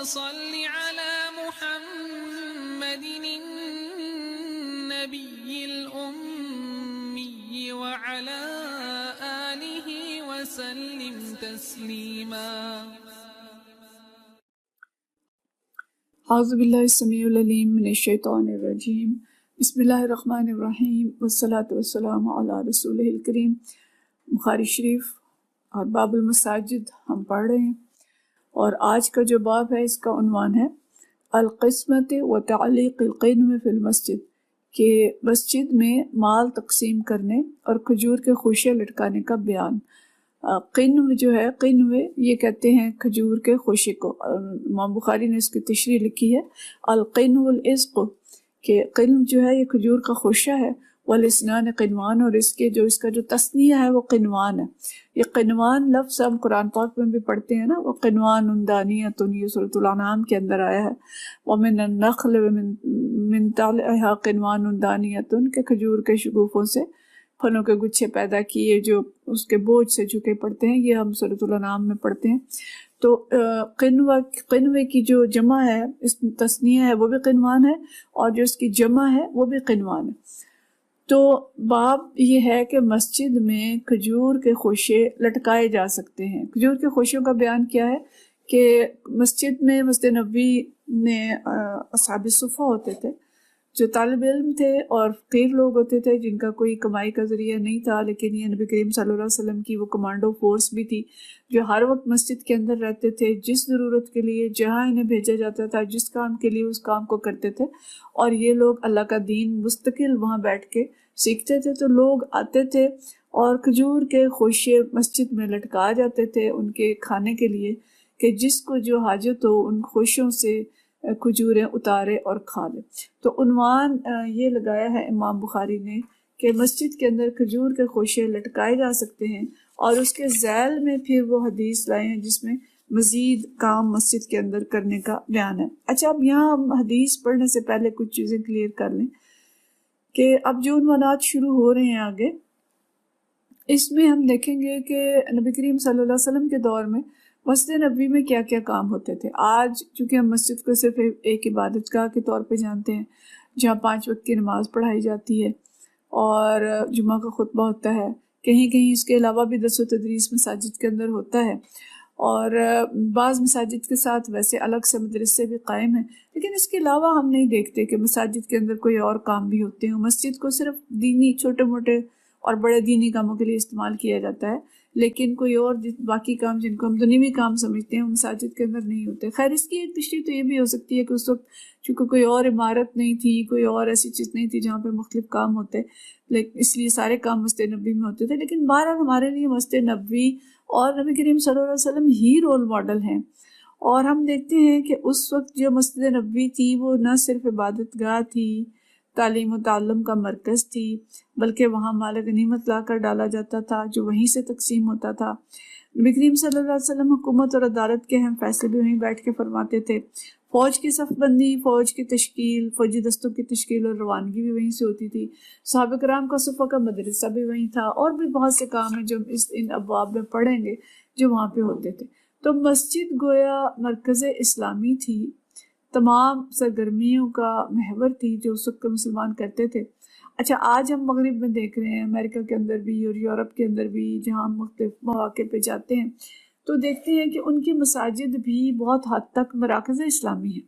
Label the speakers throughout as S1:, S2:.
S1: صل على محمد النبي الأمي وعلى آله وسلم تسليما.
S2: اعوذ باللہ السمیع العلیم من الشیطان الرجیم. بسم اللہ الرحمن الرحیم والصلاة والسلام علی رسولہ الکریم. بخاری شریف اور باب المساجد ہم پڑھ رہے ہیں، اور آج کا جو باب ہے اس کا عنوان ہے القسمت و تعلیق القنو فی المسجد، کہ مسجد میں مال تقسیم کرنے اور کھجور کے خوشے لٹکانے کا بیان. قنو جو ہے، قنو یہ کہتے ہیں کھجور کے خوشے کو. امام بخاری نے اس کی تشریح لکھی ہے القنو العزق، کہ قنو جو ہے یہ کھجور کا خوشہ ہے. والاسنان قنوان، اور اس کا جو تثنیہ ہے وہ قنوان ہے. یہ قنوان لفظ ہم قرآن پاک میں بھی پڑھتے ہیں نا، وہ قنوان دانیۃ، یہ سورۃ الانعام کے اندر آیا ہے. ومن النخل من طلعها قنوان دانیۃ، کہ کھجور کے شگوفوں سے پھلوں کے گچھے پیدا کیے جو اس کے بوجھ سے جھکے پڑتے ہیں. یہ ہم سورۃ الانعام میں پڑھتے ہیں. تو قنوے کی جو جمع ہے، اس تثنیہ ہے وہ بھی قنوان ہے، اور جو اس کی جمع ہے وہ بھی قنوان ہے. تو باب یہ ہے کہ مسجد میں کھجور کے خوشے لٹکائے جا سکتے ہیں. کھجور کے خوشوں کا بیان کیا ہے کہ مسجد نبوی میں اصحاب صفہ ہوتے تھے، جو طالب علم تھے اور فقیر لوگ ہوتے تھے جن کا کوئی کمائی کا ذریعہ نہیں تھا، لیکن یہ نبی کریم صلی اللہ علیہ وسلم کی وہ کمانڈو فورس بھی تھی جو ہر وقت مسجد کے اندر رہتے تھے. جس ضرورت کے لیے جہاں انہیں بھیجا جاتا تھا، جس کام کے لیے اس کام کو کرتے تھے، اور یہ لوگ اللہ کا دین مستقل وہاں بیٹھ کے سیکھتے تھے. تو لوگ آتے تھے اور کھجور کے خوشے مسجد میں لٹکا جاتے تھے ان کے کھانے کے لیے، کہ جس کو جو حاجت ہو ان خوشوں سے کھجوریں اتارے اور کھا لے. تو عنوان یہ لگایا ہے امام بخاری نے کہ مسجد کے اندر کھجور کے خوشے لٹکائے جا سکتے ہیں، اور اس کے ذیل میں پھر وہ حدیث لائے ہیں جس میں مزید کام مسجد کے اندر کرنے کا بیان ہے. اچھا، اب یہاں ہم حدیث پڑھنے سے پہلے کچھ چیزیں کلیئر کر لیں کہ اب جو عنوانات شروع ہو رہے ہیں آگے، اس میں ہم دیکھیں گے کہ نبی کریم صلی اللہ علیہ وسلم کے دور میں مسجد نبوی میں کیا کیا کام ہوتے تھے. آج چونکہ ہم مسجد کو صرف ایک عبادت گاہ کے طور پہ جانتے ہیں جہاں 5 وقت کی نماز پڑھائی جاتی ہے اور جمعہ کا خطبہ ہوتا ہے، کہیں کہیں اس کے علاوہ بھی درس و تدریس مساجد کے اندر ہوتا ہے، اور بعض مساجد کے ساتھ ویسے الگ سے مدرسے بھی قائم ہیں. لیکن اس کے علاوہ ہم نہیں دیکھتے کہ مساجد کے اندر کوئی اور کام بھی ہوتے ہیں. مسجد کو صرف دینی چھوٹے موٹے اور بڑے دینی کاموں کے لیے استعمال کیا جاتا ہے، لیکن کوئی اور باقی کام جن کو ہم دنیوی کام سمجھتے ہیں وہ مساجد کے اندر نہیں ہوتے. خیر، اس کی ایک تشریح تو یہ بھی ہو سکتی ہے کہ اس وقت چونکہ کوئی اور عمارت نہیں تھی، کوئی اور ایسی چیز نہیں تھی جہاں پہ مختلف کام ہوتے، لیکن اس لیے سارے کام مسجد نبوی میں ہوتے تھے. لیکن بہرحال ہمارے لیے مسجد نبوی اور نبی کریم صلی اللہ علیہ وسلم ہی رول ماڈل ہیں. اور ہم دیکھتے ہیں کہ اس وقت جو مسجد نبوی تھی وہ نہ صرف عبادت گاہ تھی، تعلیم و تعلم کا مرکز تھی، بلکہ وہاں مال غنیمت لا کر ڈالا جاتا تھا جو وہیں سے تقسیم ہوتا تھا. نبی کریم صلی اللہ علیہ وسلم حکومت اور عدالت کے اہم فیصلے بھی وہیں بیٹھ کے فرماتے تھے. فوج کی صف بندی، فوج کی تشکیل، فوجی دستوں کی تشکیل اور روانگی بھی وہیں سے ہوتی تھی. صحابہ کرام کا صفہ کا مدرسہ بھی وہیں تھا، اور بھی بہت سے کام ہیں جو ان ابواب میں پڑھیں گے جو وہاں پہ ہوتے تھے. تو مسجد گویا مرکز اسلامی تھی، تمام سرگرمیوں کا محور تھی جو اس وقت مسلمان کرتے تھے. اچھا، آج ہم مغرب میں دیکھ رہے ہیں، امریکہ کے اندر بھی اور یورپ کے اندر بھی، جہاں ہم مختلف مواقع پہ جاتے ہیں تو دیکھتے ہیں کہ ان کی مساجد بھی بہت حد تک مراکز اسلامی ہیں،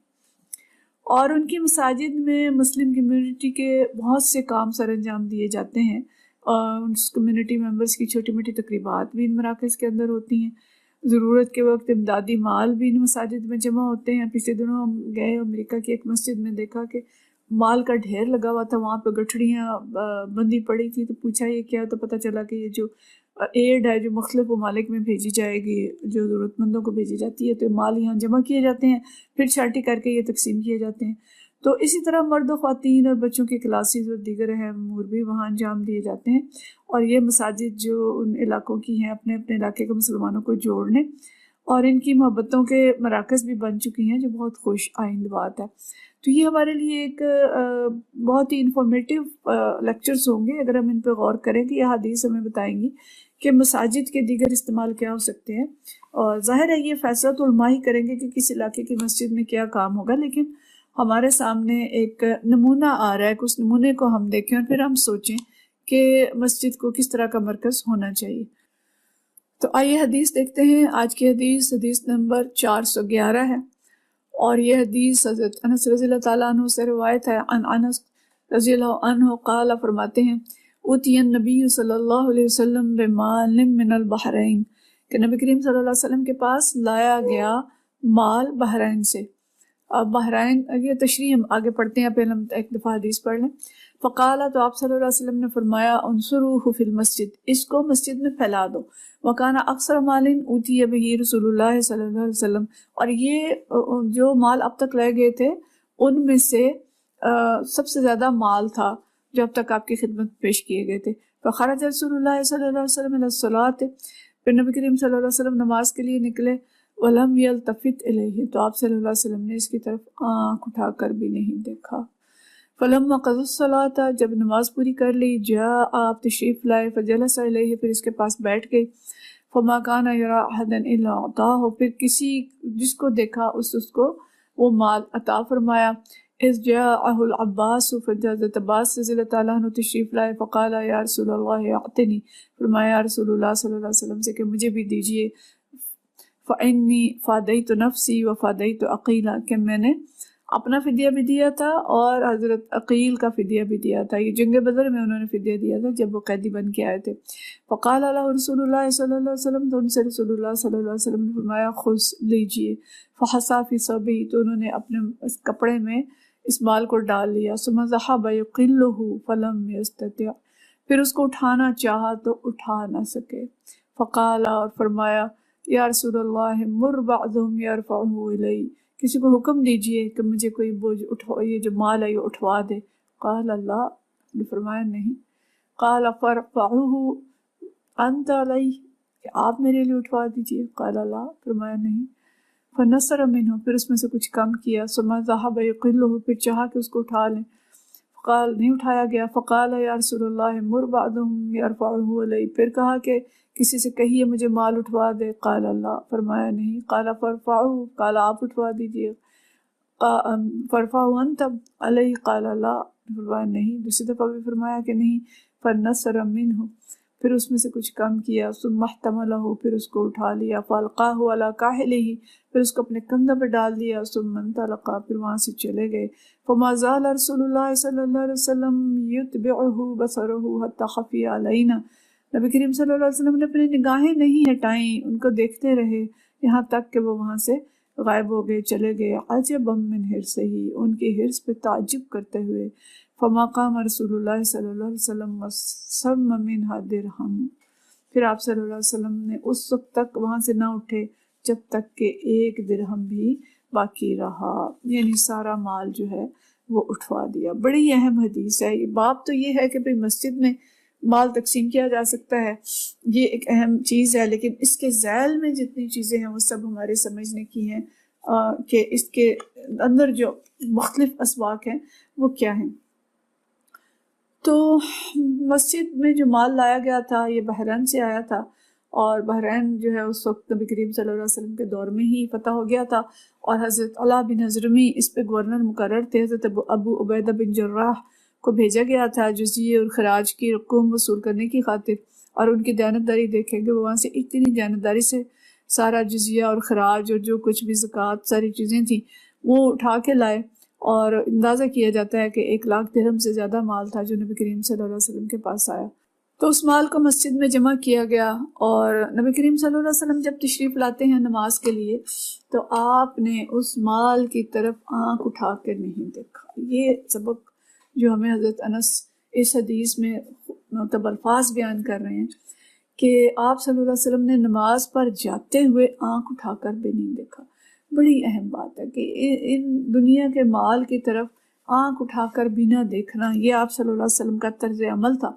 S2: اور ان کی مساجد میں مسلم کمیونٹی کے بہت سے کام سر انجام دیے جاتے ہیں، اور اس کمیونٹی ممبرز کی چھوٹی موٹی تقریبات بھی ان مراکز کے اندر ہوتی ہیں. ضرورت کے وقت امدادی مال بھی ان مساجد میں جمع ہوتے ہیں. پچھلے دنوں ہم گئے امریکہ کی ایک مسجد میں، دیکھا کہ مال کا ڈھیر لگا ہوا تھا، وہاں پہ گٹھڑیاں بندی پڑی تھی. تو پوچھا یہ کیا، تو پتہ چلا کہ یہ جو ایڈ ہے جو مختلف ممالک میں بھیجی جائے گی، جو ضرورت مندوں کو بھیجی جاتی ہے، تو مال یہاں جمع کیے جاتے ہیں، پھر چھانٹی کر کے یہ تقسیم کیے جاتے ہیں. تو اسی طرح مرد و خواتین اور بچوں کی کلاسز اور دیگر اہم امور بھی وہاں انجام دیے جاتے ہیں. اور یہ مساجد جو ان علاقوں کی ہیں، اپنے اپنے علاقے کے مسلمانوں کو جوڑنے اور ان کی محبتوں کے مراکز بھی بن چکی ہیں، جو بہت خوش آئند بات ہے. تو یہ ہمارے لیے ایک بہت ہی انفارمیٹیو لیکچرز ہوں گے اگر ہم ان پہ غور کریں کہ یہ حدیث ہمیں بتائیں گی کہ مساجد کے دیگر استعمال کیا ہو سکتے ہیں، اور ظاہر ہے یہ فیصلہ تو علماء ہی کریں گے کہ کس علاقے کی مسجد میں کیا کام ہوگا، لیکن ہمارے سامنے ایک نمونہ آ رہا ہے کہ اس نمونے کو ہم دیکھیں اور پھر ہم سوچیں کہ مسجد کو کس طرح کا مرکز ہونا چاہیے۔ تو آئیے حدیث دیکھتے ہیں۔ آج کی حدیث نمبر 411 ہے، اور یہ حدیث حضرت انس رضی اللہ تعالیٰ عنہ سے روایت ہے۔ عن انس رضی اللہ عنہ قال، فرماتے ہیں اوتی النبی صلی اللہ علیہ وسلم بمال من البحرین، کہ نبی کریم صلی اللہ علیہ وسلم کے پاس لایا گیا مال بحرین سے۔ اب بحرین، یہ تشریح ہم آگے پڑھتے ہیں، پہلے ہم ایک دفعہ حدیث پڑھ لیں۔ فقال، تو آپ صلی اللہ علیہ وسلم نے فرمایا انصروہ فی المسجد، اس کو مسجد میں پھیلا دو۔ وکان اکثر مال اوتی بہ رسول اللہ صلی اللہ علیہ وسلم، اور یہ جو مال اب تک لائے گئے تھے ان میں سے سب سے زیادہ مال تھا جو اب تک آپ کی خدمت پیش کیے گئے تھے۔ فخرج رسول اللہ صلی اللہ علیہ وسلم الی الصلاۃ، پھر نبی کریم صلی اللہ علیہ وسلم نماز کے لیے نکلے۔ ولم یلتفت الیہ، تو آپ صلی اللہ علیہ وسلم نے اس کی طرف آنکھ اٹھا کر بھی نہیں دیکھا۔ فلما قضى الصلاۃ، جب نماز پوری کر لی، جاء، آپ تشریف لائے، فجلس الیہ، پھر اس کے پاس بیٹھ گئے۔ فما کان یری احدا الا اعطاه، پھر کسی جس کو دیکھا اس کو وہ مال عطا فرمایا۔ اذ جاءه العباس، فجاءت عباس رضی اللہ تعالیٰ عنہ تشریف لائے، فقال یا رسول اللہ اعطنی، فرمایا یا رسول اللہ صلی اللہ علیہ وسلم سے کہ مجھے بھی دیجیے۔ فإنی فادیت نفسی وفادیت عقیلا، کہ میں نے اپنا فدیہ بھی دیا تھا اور حضرت عقیل کا فدیہ بھی دیا تھا۔ یہ جنگ بدر میں انہوں نے فدیہ دیا تھا جب وہ قیدی بن کے آئے تھے۔ فقال له رسول اللہ صلی اللہ علیہ وسلم، تو ان سے رسول اللہ صلی اللہ علیہ وسلم نے فرمایا خذ، لیجیے۔ فحصا فی صبی، تو انہوں نے اپنے اس کپڑے میں اس مال کو ڈال لیا۔ ثم ذهب يقله فلم يستطع، پھر اس کو اٹھانا چاہا تو اٹھا نہ سکے۔ فقال، اور فرمایا یا رسول اللہ مر بعضهم يرفعه الی، کسی کو حکم دیجئے کہ مجھے کوئی بوجھ اٹھو، یہ جو مال ہے یہ اٹھوا دے۔ قال اللہ، نے فرمایا نہیں۔ قال فرفعوه انت علی، کہ آپ میرے لیے اٹھوا دیجئے۔ قال اللہ، فرمایا نہیں۔ فنصر منہ، پھر اس میں سے کچھ کم کیا۔ ثم ذهب يقله، پھر چاہا کہ اس کو اٹھا لیں۔ قال، نہیں اٹھایا گیا۔ فقال یا رسول اللہ مر بعضهم يرفعه الی، پھر کہا کہ کسی سے کہیے مجھے مال اٹھوا دے۔ قال اللہ، فرمایا نہیں۔ قال فرفعوه، قال آپ اٹھوا دیجئے۔ فرفعوا انت علی، قال اللہ، فرمایا نہیں۔ دوسری دفعہ بھی فرمایا کہ نہیں۔ فنصر منہ، پھر اس میں سے کچھ کم کیا۔ ثم احتملہ، پھر اس کو اٹھا لیا۔ فالقاہ علی کاہلہ، پھر اس کو اپنے کندھے پہ ڈال دیا۔ ثم انطلق، پھر وہاں سے چلے گئے۔ فما زال رسول اللہ صلی اللہ علیہ وسلم یتبعہ بصرہ حتی خفی علینا، نبی کریم صلی اللہ علیہ وسلم نے اپنی نگاہیں نہیں ہٹائیں، ان کو دیکھتے رہے یہاں تک کہ وہ وہاں سے غائب ہو گئے، چلے گئے۔ عجبا من حرصہ، ان کی حرص پہ تعجب کرتے ہوئے۔ فما قام رسول اللہ صلی اللہ علیہ وسلم وسم منہا درہم، پھر آپ صلی اللہ علیہ وسلم نے اس وقت تک وہاں سے نہ اٹھے جب تک کہ ایک درہم بھی باقی رہا، یعنی سارا مال جو ہے وہ اٹھوا دیا۔ بڑی اہم حدیث ہے یہ۔ باب تو یہ ہے کہ بھئی مسجد میں مال تقسیم کیا جا سکتا ہے، یہ ایک اہم چیز ہے، لیکن اس کے ذیل میں جتنی چیزیں ہیں وہ سب ہمارے سمجھنے کی ہیں کہ اس کے اندر جو مختلف اسباق ہیں وہ کیا ہیں۔ تو مسجد میں جو مال لایا گیا تھا یہ بحرین سے آیا تھا، اور بحرین جو ہے اس وقت نبی کریم صلی اللہ علیہ وسلم کے دور میں ہی فتح ہو گیا تھا، اور حضرت علا بن حضرمی اس پہ گورنر مقرر تھے۔ حضرت ابو عبیدہ بن جراح کو بھیجا گیا تھا جزیے اور خراج کی رقوم وصول کرنے کی خاطر، اور ان کی دیانتداری دیکھیں گے وہ وہاں سے اتنی دیانتداری سے سارا جزیہ اور خراج اور جو کچھ بھی زکوٰۃ ساری چیزیں تھیں وہ اٹھا کے لائے، اور اندازہ کیا جاتا ہے کہ 1,00,000 درہم سے زیادہ مال تھا جو نبی کریم صلی اللہ علیہ وسلم کے پاس آیا۔ تو اس مال کو مسجد میں جمع کیا گیا، اور نبی کریم صلی اللہ علیہ وسلم جب تشریف لاتے ہیں نماز کے لیے تو آپ نے اس مال کی طرف آنکھ اٹھا کر نہیں دیکھا۔ یہ سبق جو ہمیں حضرت انس اس حدیث میں مطلب الفاظ بیان کر رہے ہیں کہ آپ صلی اللہ علیہ وسلم نے نماز پر جاتے ہوئے آنکھ اٹھا کر بھی نہیں دیکھا۔ بڑی اہم بات ہے کہ ان دنیا کے مال کی طرف آنکھ اٹھا کر بھی نہ دیکھنا، یہ آپ صلی اللہ علیہ وسلم کا طرز عمل تھا،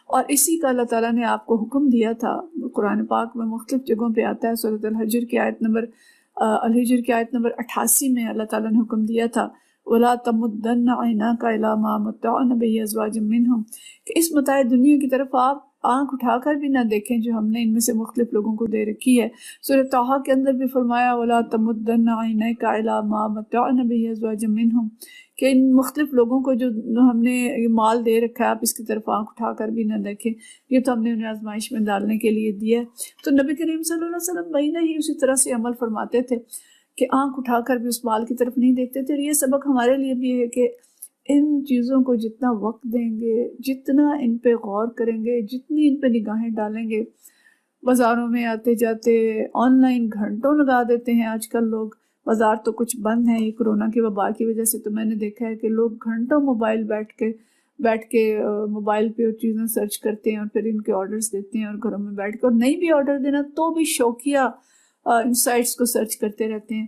S2: اور اسی کا اللہ تعالیٰ نے آپ کو حکم دیا تھا۔ قرآن پاک میں مختلف جگہوں پہ آتا ہے، سورۃ الحجر کی آیت نمبر 88 میں اللہ تعالیٰ نے حکم دیا تھا وَلَا تَمُدَّنَّ عَيْنَاكَ إِلَىٰ مَا مَتَّعْنَا بِهِ أَزْوَاجًا مِّنْهُمْ، کہ اس متاع دنیا کی طرف آپ آنکھ اٹھا کر بھی نہ دیکھیں جو ہم نے ان میں سے مختلف لوگوں کو دے رکھی ہے۔ سورہ طٰہٰ کے اندر بھی فرمایا وَلَا تَمُدَّنَّ عَيْنَيْكَ إِلَىٰ مَا مَتَّعْنَا بِهِ أَزْوَاجًا مِّنْهُمْ، کہ ان مختلف لوگوں کو جو ہم نے یہ مال دے رکھا ہے آپ اس کی طرف آنکھ اٹھا کر بھی نہ دیکھیں، یہ تو ہم نے انہیں آزمائش میں ڈالنے کے لیے دیا ہے۔ تو نبی کریم صلی اللہ علیہ وسلم مہینہ ہی اسی طرح سے عمل فرماتے تھے کہ آنکھ اٹھا کر بھی اس مال کی طرف نہیں دیکھتے تھے۔ اور یہ سبق ہمارے لیے بھی ہے کہ ان چیزوں کو جتنا وقت دیں گے، جتنا ان پہ غور کریں گے، جتنی ان پہ نگاہیں ڈالیں گے، بازاروں میں آتے جاتے آن لائن گھنٹوں لگا دیتے ہیں آج کل لوگ، بازار تو کچھ بند ہیں یہ کرونا کی وبا کی وجہ سے، تو میں نے دیکھا ہے کہ لوگ گھنٹوں موبائل بیٹھ کے موبائل پہ اور چیزیں سرچ کرتے ہیں اور پھر ان کے آرڈرز دیتے ہیں، اور گھروں میں بیٹھ کے، اور نہیں بھی آرڈر دینا تو بھی شوقیہ ان سائٹس کو سرچ کرتے رہتے ہیں۔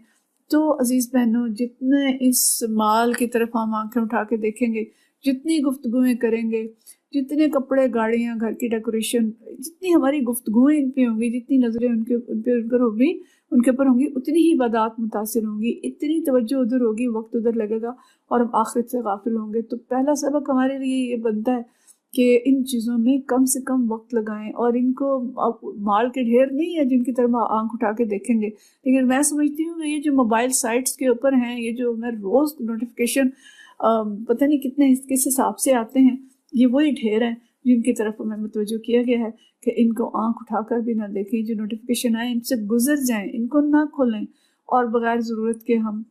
S2: تو عزیز بہنوں، جتنے اس مال کی طرف ہم آنکھیں اٹھا کے دیکھیں گے، جتنی گفتگویں کریں گے، جتنے کپڑے، گاڑیاں، گھر کی ڈیکوریشن، جتنی ہماری گفتگویں ان پہ ہوں گی، جتنی نظریں ان کے اوپر ہوں گی، اتنی ہی عبادات متاثر ہوں گی، اتنی توجہ ادھر ہوگی، وقت ادھر لگے گا اور ہم آخرت سے غافل ہوں گے۔ تو پہلا سبق ہمارے لیے یہ بنتا ہے کہ ان چیزوں میں کم سے کم وقت لگائیں، اور ان کو مال کے ڈھیر نہیں ہے جن کی طرف آنکھ اٹھا کے دیکھیں گے، لیکن میں سمجھتی ہوں کہ یہ جو موبائل سائٹس کے اوپر ہیں، یہ جو میں روز نوٹیفیکیشن پتہ نہیں کتنے کس حساب سے آتے ہیں، یہ وہی ڈھیر ہیں جن کی طرف ہمیں متوجہ کیا گیا ہے کہ ان کو آنکھ اٹھا کر بھی نہ دیکھیں، جو نوٹیفیکیشن آئیں ان سے گزر جائیں، ان کو نہ کھولیں اور بغیر ضرورت کے ہم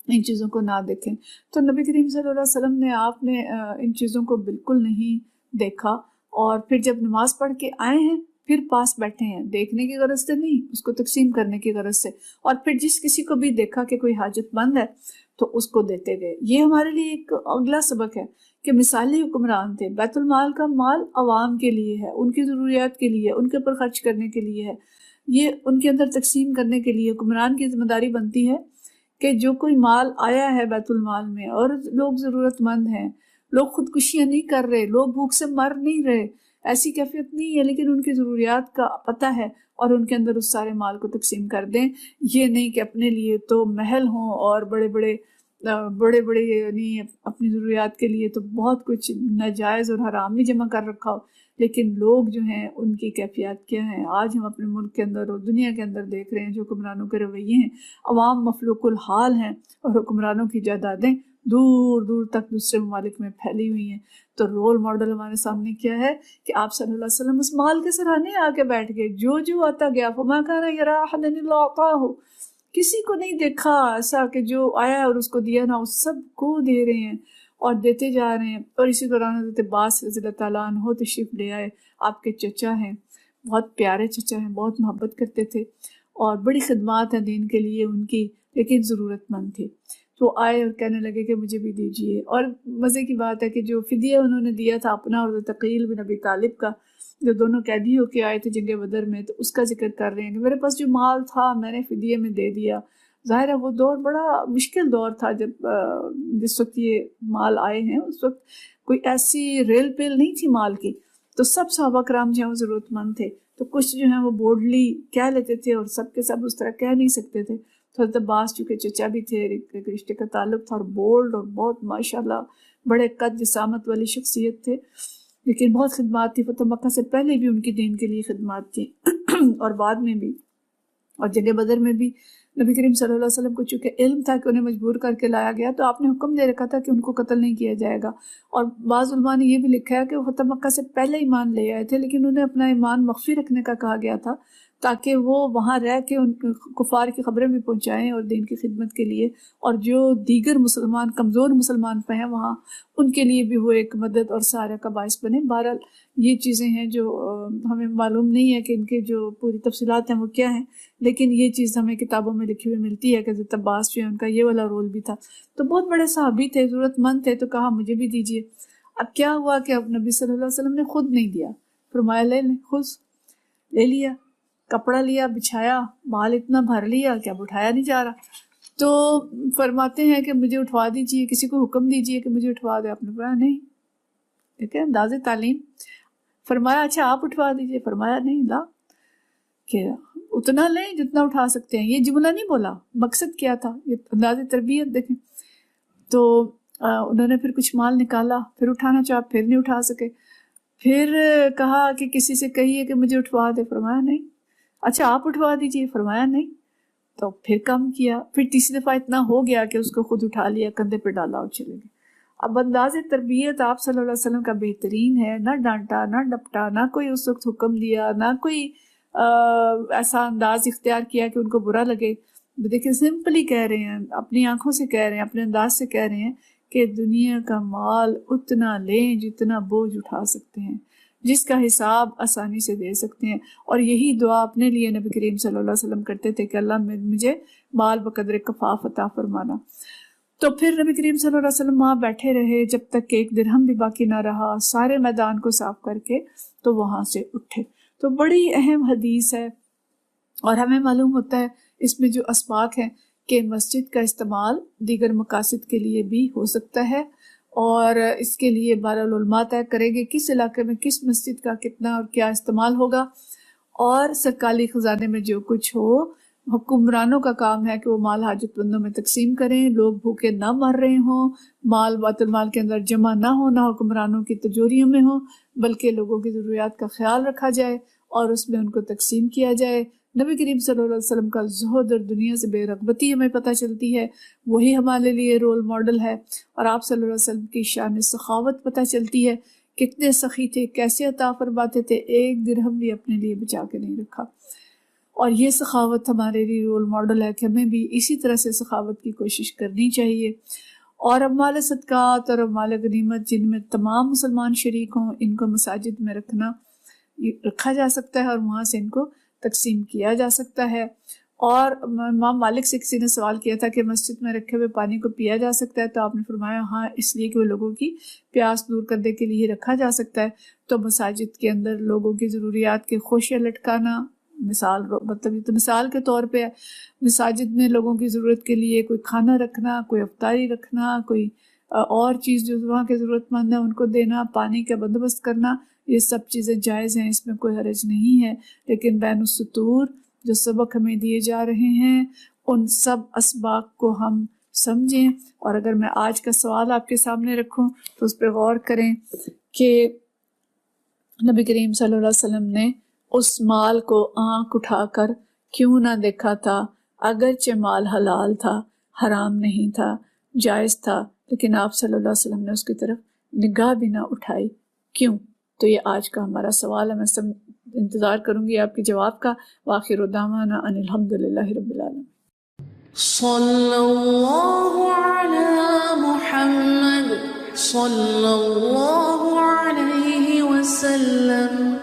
S2: ان چیزوں کو نہ دیکھیں۔ تو نبی کریم صلی اللہ علیہ وسلم نے آپ نے ان چیزوں کو بالکل نہیں دیکھا، اور پھر جب نماز پڑھ کے آئے ہیں پھر پاس بیٹھے ہیں، دیکھنے کی غرض سے نہیں، اس کو تقسیم کرنے کی غرض سے، اور پھر جس کسی کو بھی دیکھا کہ کوئی حاجت مند ہے تو اس کو دیتے گئے۔ یہ ہمارے لیے ایک اگلا سبق ہے کہ مثالی حکمران تھے۔ بیت المال کا مال عوام کے لیے ہے، ان کی ضروریات کے لیے، ان کے اوپر خرچ کرنے کے لیے ہے، یہ ان کے اندر تقسیم کرنے کے لیے حکمران کی ذمہ داری بنتی ہے کہ جو کوئی مال آیا ہے بیت المال میں اور لوگ ضرورت مند ہیں، لوگ خودکشیاں نہیں کر رہے، لوگ بھوک سے مر نہیں رہے، ایسی کیفیت نہیں ہے، لیکن ان کی ضروریات کا پتہ ہے اور ان کے اندر اس سارے مال کو تقسیم کر دیں۔ یہ نہیں کہ اپنے لیے تو محل ہوں اور بڑے بڑے یعنی اپنی ضروریات کے لیے تو بہت کچھ ناجائز اور حرام بھی جمع کر رکھا ہو، لیکن لوگ جو ہیں ان کی کیفیات کیا ہیں آج ہم اپنے ملک کے اندر اور دنیا کے اندر دیکھ رہے ہیں۔ جو حکمرانوں کے رویے ہیں، عوام مفلوق الحال ہیں، اور حکمرانوں کی جائیدادیں دور دور تک دوسرے ممالک میں پھیلی ہوئی ہیں۔ تو رول ماڈل ہمارے سامنے کیا ہے کہ آپ صلی اللہ علیہ وسلم اس مال کے سرانے آ کے بیٹھ گئے، جو آتا گیا فما کان یری احد الا اعطاہ، کسی کو نہیں دیکھا ایسا کہ جو آیا اور اس کو دیا نہ، اس سب کو دے رہے ہیں اور دیتے جا رہے ہیں۔ اور اسی دوران حضرت عباس رضی اللہ تعالیٰ عنہ تشریف لے آئے، آپ کے چچا ہیں، بہت پیارے چچا ہیں، بہت محبت کرتے تھے اور بڑی خدمات ہیں دین کے لیے ان کی، لیکن ضرورت مند تھے۔ تو آئے اور کہنے لگے کہ مجھے بھی دیجیے۔ اور مزے کی بات ہے کہ جو فدیہ انہوں نے دیا تھا اپنا اور حضرت عقیل بن ابی طالب کا، جو دونوں قیدی ہو کے آئے تھے جنگ بدر میں، تو اس کا ذکر کر رہے ہیں کہ میرے پاس جو مال تھا میں نے فدیے میں دے دیا۔ ظاہر ہے وہ دور بڑا مشکل دور تھا جس وقت یہ مال آئے ہیں، اس وقت کوئی ایسی ریل پیل نہیں تھی مال کی، تو سب صحابہ کرام جو ہیں وہ ضرورت مند تھے، تو کچھ جو ہیں وہ بورڈلی کہہ لیتے تھے اور سب کے سب اس طرح کہہ نہیں سکتے تھے۔ تو حضرت عباس چونکہ چچا بھی تھے، ایک رشتے کا تعلق تھا، اور بولڈ اور بہت ماشاءاللہ بڑے قد جسامت والی شخصیت تھے، لیکن بہت خدمات تھی، فتح مکہ سے پہلے بھی ان کی دین کے لیے خدمات تھی اور بعد میں بھی، اور جنگ بدر میں بھی نبی کریم صلی اللہ علیہ وسلم کو چونکہ علم تھا کہ انہیں مجبور کر کے لایا گیا، تو آپ نے حکم دے رکھا تھا کہ ان کو قتل نہیں کیا جائے گا۔ اور بعض علماء نے یہ بھی لکھا ہے کہ وہ فتح مکہ سے پہلے ایمان لے آئے تھے، لیکن انہیں اپنا ایمان مخفی رکھنے کا کہا گیا تھا تاکہ وہ وہاں رہ کے ان کفار کی خبریں بھی پہنچائیں اور دین کی خدمت کے لیے، اور جو دیگر مسلمان کمزور مسلمان پہ ہیں وہاں ان کے لیے بھی وہ ایک مدد اور سہارا کا باعث بنے۔ بہرحال یہ چیزیں ہیں جو ہمیں معلوم نہیں ہے کہ ان کے جو پوری تفصیلات ہیں وہ کیا ہیں، لیکن یہ چیز ہمیں کتابوں میں لکھی ہوئی ملتی ہے کہ حضرت عباس جو ہے ان کا یہ والا رول بھی تھا۔ تو بہت بڑے صحابی تھے، ضرورت مند تھے، تو کہا مجھے بھی دیجیے۔ اب کیا ہوا کہ اب نبی صلی اللہ علیہ وسلم نے خود نہیں دیا، فرمایا لے لیں، خود لے لیا، کپڑا لیا، بچھایا، مال اتنا بھر لیا کہ اب اٹھایا نہیں جا رہا۔ تو فرماتے ہیں کہ مجھے اٹھوا دیجیے، کسی کو حکم دیجیے کہ مجھے اٹھوا دے۔ آپ نے فرمایا نہیں، ٹھیک ہے، انداز تعلیم۔ فرمایا اچھا آپ اٹھوا دیجیے، فرمایا نہیں، لا کہ اتنا لیں جتنا اٹھا سکتے ہیں۔ یہ جملہ نہیں بولا، مقصد کیا تھا، یہ انداز تربیت دیکھیں۔ تو انہوں نے پھر کچھ مال نکالا، پھر اٹھانا چاہا، پھر نہیں اٹھا سکے، پھر کہا کہ کسی سے کہیے کہ مجھے اٹھوا دے، فرمایا نہیں. اچھا آپ اٹھوا دیجیے، فرمایا نہیں. تو پھر کم کیا، پھر تیسری دفعہ اتنا ہو گیا کہ اس کو خود اٹھا لیا، کندھے پہ ڈالا اور چلے گئے. اب انداز تربیت آپ صلی اللہ علیہ وسلم کا بہترین ہے، نہ ڈانٹا نہ ڈپٹا، نہ کوئی اس وقت حکم دیا، نہ کوئی ایسا انداز اختیار کیا کہ ان کو برا لگے. دیکھیں سمپلی کہہ رہے ہیں، اپنی آنکھوں سے کہہ رہے ہیں، اپنے انداز سے کہہ رہے ہیں کہ دنیا کا مال اتنا لیں جتنا بوجھ اٹھا سکتے ہیں، جس کا حساب آسانی سے دے سکتے ہیں. اور یہی دعا اپنے لیے نبی کریم صلی اللہ علیہ وسلم کرتے تھے کہ اللہ مجھے مال بقدر کفاف عطا فرمانا. تو پھر نبی کریم صلی اللہ علیہ وسلم وہاں بیٹھے رہے جب تک کہ ایک درہم بھی باقی نہ رہا، سارے میدان کو صاف کر کے تو وہاں سے اٹھے. تو بڑی اہم حدیث ہے، اور ہمیں معلوم ہوتا ہے اس میں جو اسباق ہیں کہ مسجد کا استعمال دیگر مقاصد کے لیے بھی ہو سکتا ہے، اور اس کے لیے بہرحال طے کریں گے کس علاقے میں کس مسجد کا کتنا اور کیا استعمال ہوگا. اور سرکاری خزانے میں جو کچھ ہو، حکمرانوں کا کام ہے کہ وہ مال حاجت مندوں میں تقسیم کریں، لوگ بھوکے نہ مر رہے ہوں، مال بیت المال کے اندر جمع نہ ہونا حکمرانوں کی تجوریوں میں ہو، بلکہ لوگوں کی ضروریات کا خیال رکھا جائے اور اس میں ان کو تقسیم کیا جائے. نبی کریم صلی اللہ علیہ وسلم کا زہد اور دنیا سے بے رغبتی ہمیں پتہ چلتی ہے، وہی ہمارے لیے رول ماڈل ہے. اور آپ صلی اللہ علیہ وسلم کی شان سخاوت پتہ چلتی ہے، کتنے سخی تھے، کیسے عطا فرماتے تھے، ایک درہم بھی اپنے لیے بچا کے نہیں رکھا. اور یہ سخاوت ہمارے لیے رول ماڈل ہے کہ ہمیں بھی اسی طرح سے سخاوت کی کوشش کرنی چاہیے. اور اموال صدقات اور اموال غنیمت جن میں تمام مسلمان شریک ہوں، ان کو مساجد میں رکھا جا سکتا ہے اور وہاں سے ان کو تقسیم کیا جا سکتا ہے. اور امام مالک سے کسی نے سوال کیا تھا کہ مسجد میں رکھے ہوئے پانی کو پیا جا سکتا ہے، تو آپ نے فرمایا ہاں، اس لیے کہ وہ لوگوں کی پیاس دور کرنے کے لیے رکھا جا سکتا ہے. تو مساجد کے اندر لوگوں کی ضروریات کے خوشیاں لٹکانا، مثال کے طور پہ مساجد میں لوگوں کی ضرورت کے لیے کوئی کھانا رکھنا، کوئی افطاری رکھنا، کوئی اور چیز جو وہاں کے ضرورت مند ہیں ان کو دینا، پانی کا بندوبست کرنا، یہ سب چیزیں جائز ہیں، اس میں کوئی حرج نہیں ہے. لیکن بین السطور جو سبق ہمیں دیے جا رہے ہیں ان سب اسباق کو ہم سمجھیں. اور اگر میں آج کا سوال آپ کے سامنے رکھوں تو اس پہ غور کریں کہ نبی کریم صلی اللہ علیہ وسلم نے اس مال کو آنکھ اٹھا کر کیوں نہ دیکھا تھا؟ اگرچہ مال حلال تھا، حرام نہیں تھا، جائز تھا، لیکن آپ صلی اللہ علیہ وسلم نے اس کی طرف نگاہ بھی نہ اٹھائی. کیوں؟ تو یہ آج کا ہمارا سوال ہے. میں انتظار کروں گی آپ کے جواب کا. وآخر دعوانا ان الحمدللہ رب العالمین.
S1: صلی اللہ علی محمد صلی اللہ علیہ وسلم.